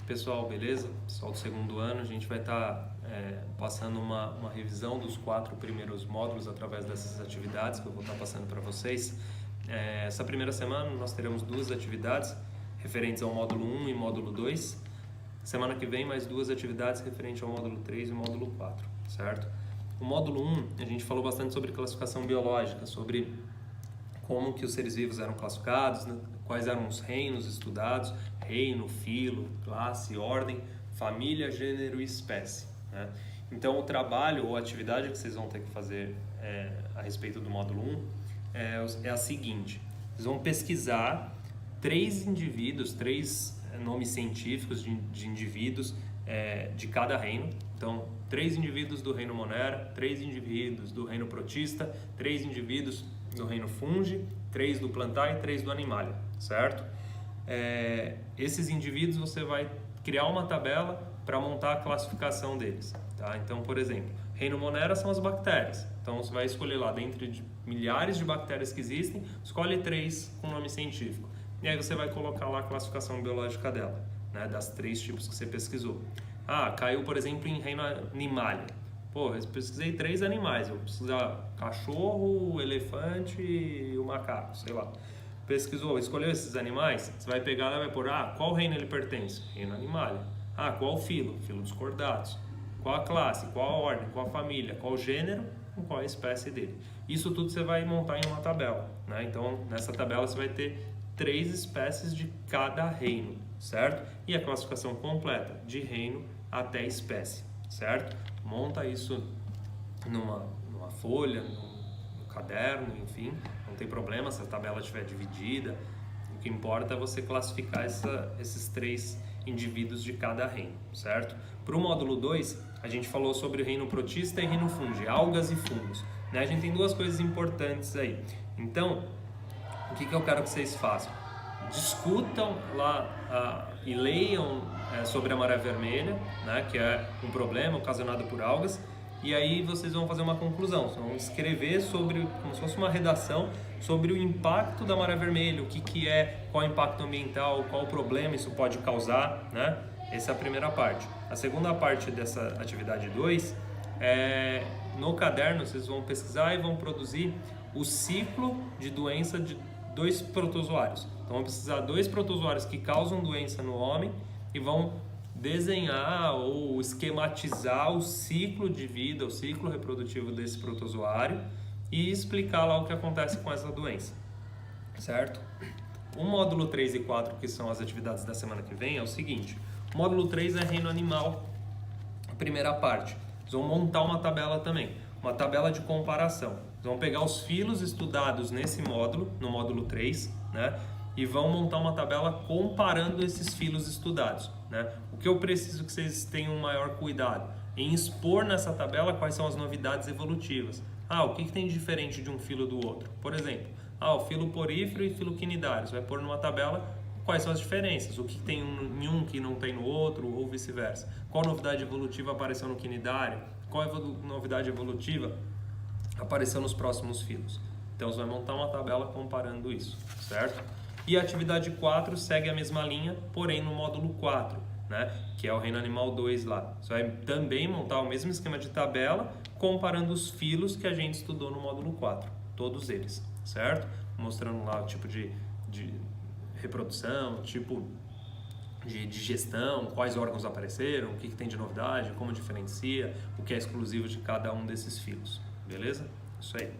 Pessoal, beleza? Pessoal do segundo ano, a gente vai estar passando uma revisão dos 4 primeiros módulos através dessas atividades que eu vou estar passando para vocês. Essa primeira semana nós teremos 2 atividades referentes ao módulo 1 e módulo 2. Semana que vem mais 2 atividades referentes ao módulo 3 e módulo 4, certo? O módulo 1, a gente falou bastante sobre classificação biológica, sobre como que os seres vivos eram classificados, né? Quais eram os reinos estudados, reino, filo, classe, ordem, família, gênero e espécie, né? Então o trabalho ou a atividade que vocês vão ter que fazer a respeito do módulo 1 é a seguinte: vocês vão pesquisar 3 indivíduos, 3 nomes científicos de indivíduos de cada reino. Então, 3 indivíduos do reino Monera, 3 indivíduos do reino Protista, 3 indivíduos do reino Fungi, 3 do Plantae e 3 do Animalia, certo? Esses indivíduos você vai criar uma tabela para montar a classificação deles, tá? Então, por exemplo, reino Monera são as bactérias. Então, você vai escolher lá, dentre de milhares de bactérias que existem, escolhe 3 com nome científico. E aí você vai colocar lá a classificação biológica dela, né, das 3 tipos que você pesquisou. Caiu, por exemplo, em reino Animalia. Pô, eu pesquisei 3 animais, eu preciso cachorro, elefante e o macaco, sei lá. Pesquisou, escolheu esses animais, você vai pegar e vai pôr, qual reino ele pertence? Reino Animalia. Qual filo? Filo dos cordados. Qual a classe? Qual a ordem? Qual a família? Qual o gênero? E qual a espécie dele? Isso tudo você vai montar em uma tabela, né? Então, nessa tabela você vai ter 3 espécies de cada reino, certo? E a classificação completa, de reino até espécie, certo? Monta isso numa folha, no caderno, enfim, não tem problema se a tabela estiver dividida. O que importa é você classificar esses 3 indivíduos de cada reino, certo? Para o módulo 2, a gente falou sobre o reino Protista e reino Fungi, algas e fungos, né? A gente tem 2 coisas importantes aí. Então, o que eu quero que vocês façam? Discutam lá e leiam sobre a maré vermelha, né, que é um problema ocasionado por algas, e aí vocês vão fazer uma conclusão, vocês vão escrever sobre, como se fosse uma redação, sobre o impacto da maré vermelha, o que é, qual é o impacto ambiental, qual o problema isso pode causar, né? Essa é a primeira parte. A segunda parte dessa atividade 2 no caderno vocês vão pesquisar e vão produzir o ciclo de doença de 2 protozoários. Então vão precisar 2 protozoários que causam doença no homem e vão desenhar ou esquematizar o ciclo de vida, o ciclo reprodutivo desse protozoário e explicar lá o que acontece com essa doença, certo? O módulo 3 e 4, que são as atividades da semana que vem, é o seguinte: o módulo 3 é reino animal, a primeira parte. Eles vão montar uma tabela também, uma tabela de comparação. Eles vão pegar os filos estudados nesse módulo, no módulo 3, né? E vão montar uma tabela comparando esses filos estudados, né? O que eu preciso que vocês tenham um maior cuidado em expor nessa tabela quais são as novidades evolutivas. O que tem de diferente de um filo do outro? Por exemplo, o filo porífero e filo quinidário. Você vai pôr numa tabela quais são as diferenças, o que tem em um que não tem no outro, ou vice-versa. Qual novidade evolutiva apareceu no quinidário? Qual novidade evolutiva apareceu nos próximos filos? Então você vai montar uma tabela comparando isso, certo? E a atividade 4 segue a mesma linha, porém no módulo 4, né? Que é o reino animal 2 lá. Você vai também montar o mesmo esquema de tabela, comparando os filos que a gente estudou no módulo 4, todos eles, certo? Mostrando lá o tipo de reprodução, tipo de digestão, quais órgãos apareceram, o que tem de novidade, como diferencia, o que é exclusivo de cada um desses filos, beleza? Isso aí.